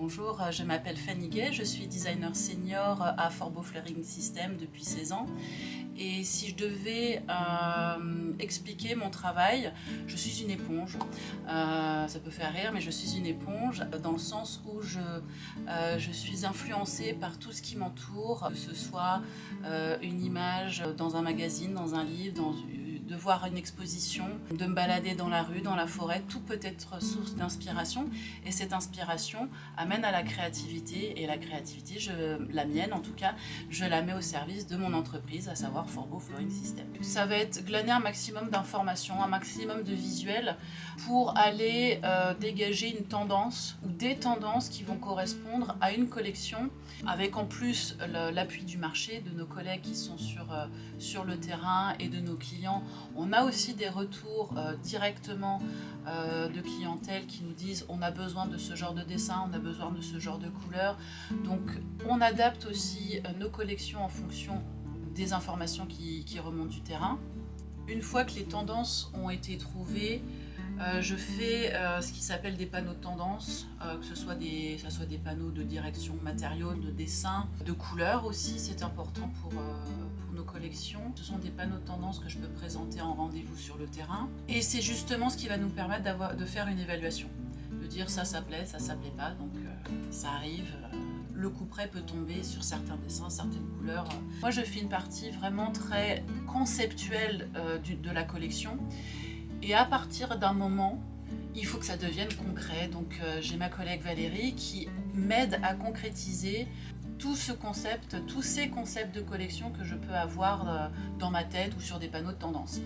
Bonjour, je m'appelle Fanny Gay, je suis designer senior à Forbeau Flooring System depuis 16 ans. Et si je devais expliquer mon travail, je suis une éponge. Ça peut faire rire, mais je suis une éponge dans le sens où je suis influencée par tout ce qui m'entoure, que ce soit une image dans un magazine, dans un livre, de voir une exposition, de me balader dans la rue, dans la forêt, tout peut être source d'inspiration et cette inspiration amène à la créativité et la créativité, la mienne en tout cas, je la mets au service de mon entreprise, à savoir Forbeau Flooring System. Ça va être glaner un maximum d'informations, un maximum de visuels pour aller dégager une tendance ou des tendances qui vont correspondre à une collection avec en plus l'appui du marché, de nos collègues qui sont sur le terrain et de nos clients. On a aussi des retours directement de clientèle qui nous disent on a besoin de ce genre de dessin, on a besoin de ce genre de couleur. Donc on adapte aussi nos collections en fonction des informations qui remontent du terrain. Une fois que les tendances ont été trouvées, je fais ce qui s'appelle des panneaux de tendance, que ce soit des panneaux de direction matériaux, de dessin, de couleurs aussi, c'est important pour nos collections. Ce sont des panneaux de tendance que je peux présenter en rendez-vous sur le terrain. Et c'est justement ce qui va nous permettre de faire une évaluation, de dire ça plaît pas, donc ça arrive. Le couperet peut tomber sur certains dessins, certaines couleurs. Moi je fais une partie vraiment très conceptuelle de la collection. Et à partir d'un moment, il faut que ça devienne concret. Donc j'ai ma collègue Valérie qui m'aide à concrétiser tout ce concept, tous ces concepts de collection que je peux avoir dans ma tête ou sur des panneaux de tendance.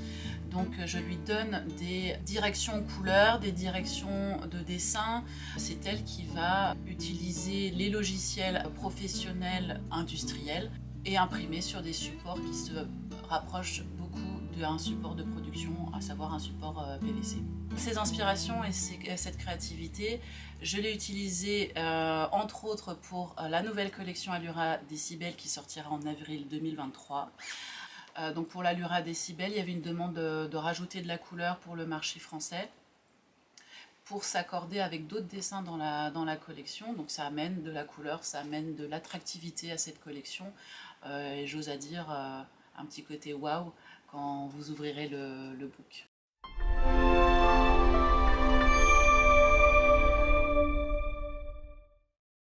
Donc je lui donne des directions couleurs, des directions de dessin. C'est elle qui va utiliser les logiciels professionnels industriels et imprimer sur des supports qui se rapprochent beaucoup d'un support de production, à savoir un support PVC. Ces inspirations et cette créativité, je l'ai utilisée entre autres pour la nouvelle collection Allura Décibel qui sortira en avril 2023. Donc pour l'Allura Décibel, il y avait une demande de rajouter de la couleur pour le marché français, pour s'accorder avec d'autres dessins dans la collection. Donc ça amène de la couleur, ça amène de l'attractivité à cette collection. Et j'ose à dire un petit côté waouh quand vous ouvrirez le book.